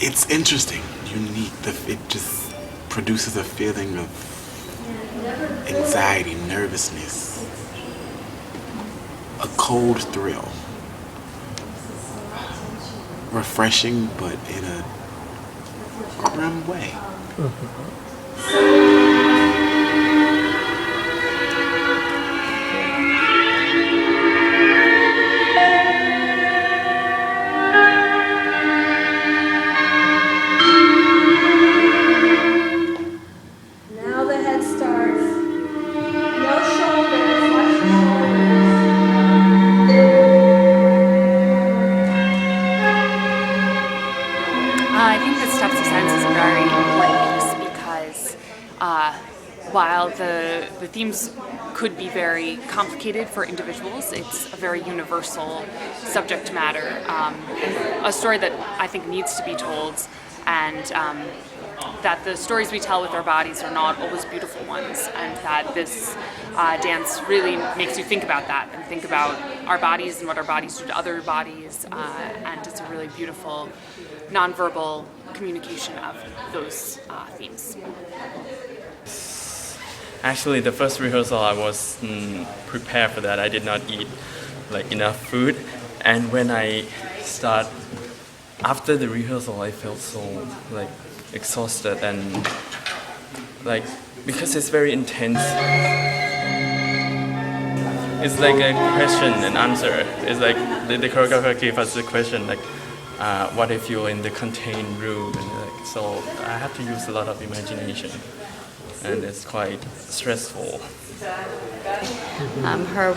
it's interesting, unique. It just produces a feeling of anxiety, nervousness, a cold thrill. Refreshing, but in a grim way. Now the head starts. No shoulders, watch your shoulders. I think that steps of sense is a very important piece because while the themes could be very complicated for individuals, it's a very universal subject matter, and a story that I think needs to be told, and that the stories we tell with our bodies are not always beautiful ones, and that this dance really makes you think about that and think about our bodies and what our bodies do to other bodies, and it's a really beautiful nonverbal communication of those themes. Actually, the first rehearsal I wasn't prepared for that. I did not eat enough food, and when I start after the rehearsal, I felt so exhausted and because it's very intense. It's like a question and answer. It's like the choreographer gave us the question what if you're in the contained room, and so I have to use a lot of imagination, and it's quite stressful. Her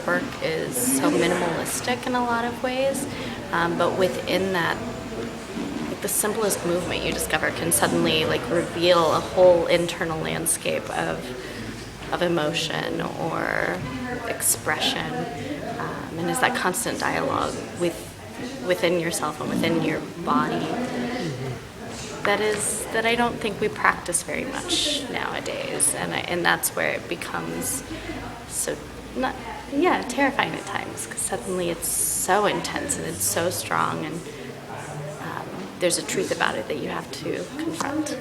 work is so minimalistic in a lot of ways, but within that, the simplest movement you discover can suddenly reveal a whole internal landscape of emotion or expression, and is that constant dialogue within yourself and within your body that I don't think we practice very much nowadays, and that's where it becomes so terrifying at times, because suddenly it's so intense and it's so strong, and there's a truth about it that you have to confront.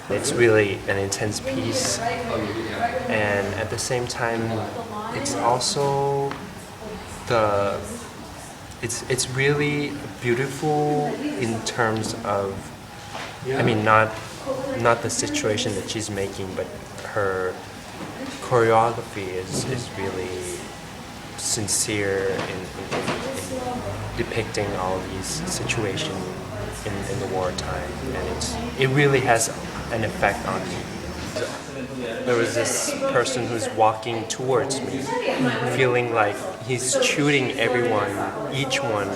It's really an intense piece, and at the same time, it's also it's really beautiful in terms of, not the situation that she's making, but her choreography is really sincere in depicting all these situations in the wartime, and it really has an effect on me. There was this person who's walking towards me, feeling like he's shooting everyone, each one,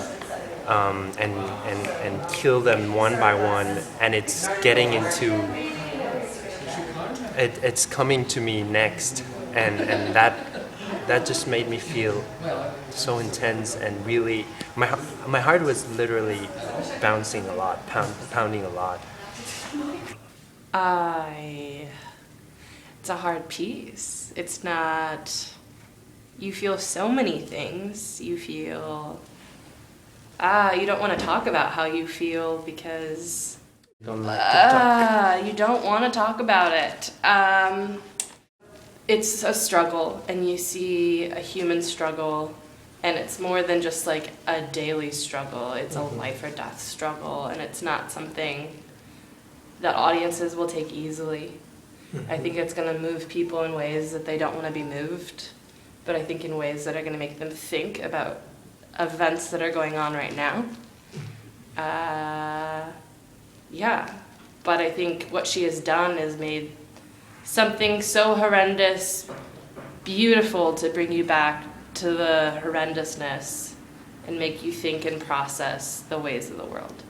and kill them one by one, and it's getting into it's coming to me next, and that just made me feel so intense, and really my heart was literally bouncing a lot, pounding a lot. It's a hard piece. It's not, you feel so many things. You feel, you don't want to talk about how you feel because You don't like to talk. You don't want to talk about it. It's a struggle, and you see a human struggle, and it's more than just like a daily struggle. It's a life or death struggle, and it's not something that audiences will take easily. I think it's going to move people in ways that they don't want to be moved, but I think in ways that are going to make them think about events that are going on right now. But I think what she has done is made something so horrendous beautiful to bring you back to the horrendousness and make you think and process the ways of the world.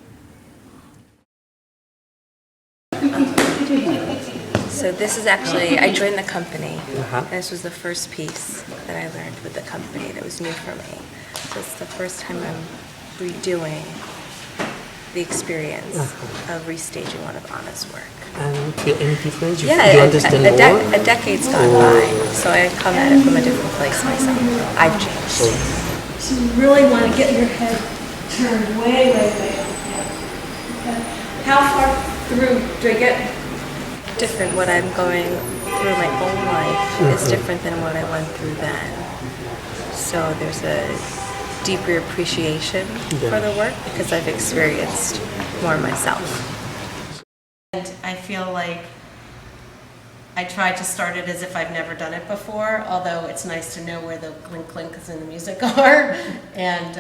So this is actually, I joined the company, and this was the first piece that I learned with the company that was new for me. So it's the first time I'm redoing the experience of restaging one of Anna's work. And feel any difference? You Yeah, understand more? a decade's gone by, so I come at it from a different place myself. I've changed. So you really want to get your head turned way. Okay. How far through do I get? Different. What I'm going through my own life is different than what I went through then. So there's a deeper appreciation for the work because I've experienced more myself. And I feel like I try to start it as if I've never done it before, although it's nice to know where the clink-clinks in the music are and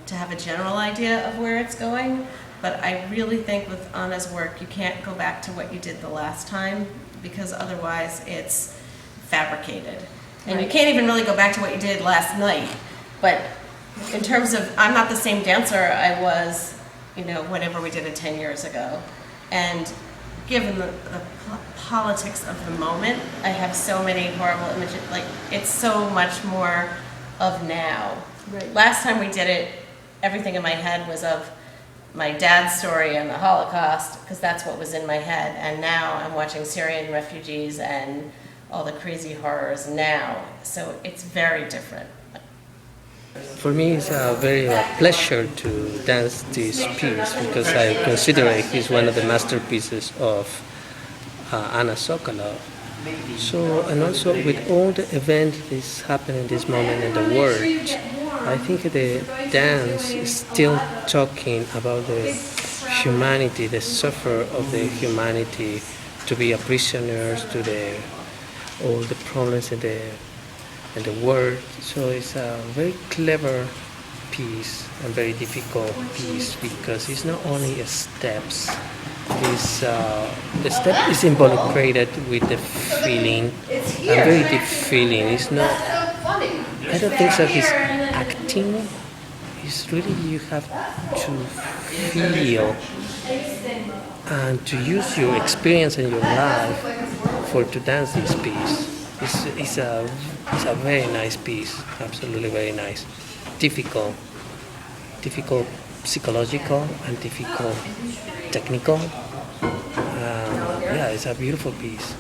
to have a general idea of where it's going. But I really think with Anna's work, you can't go back to what you did the last time because otherwise it's fabricated. And you can't even really go back to what you did last night. But in terms of, I'm not the same dancer I was, whenever we did it 10 years ago. And given the politics of the moment, I have so many horrible images. Like, it's so much more of now. Right. Last time we did it, everything in my head was of my dad's story and the Holocaust, because that's what was in my head. And now I'm watching Syrian refugees and all the crazy horrors now. So it's very different. For me, it's a very pleasure to dance this piece because I consider it's one of the masterpieces of Anna Sokolow. So, and also with all the events that is happening this moment in the world, I think the dance is still talking about the humanity, the suffer of the humanity, to be a prisoners to all the problems in the world. So it's a very clever piece and very difficult piece because it's not only steps. The step is involucrated with the feeling, a very deep feeling. It's not. I don't think that it's acting. It's really you have to feel and to use your experience in your life to dance this piece. It's a very nice piece, absolutely very nice. Difficult psychological and difficult technical. It's a beautiful piece.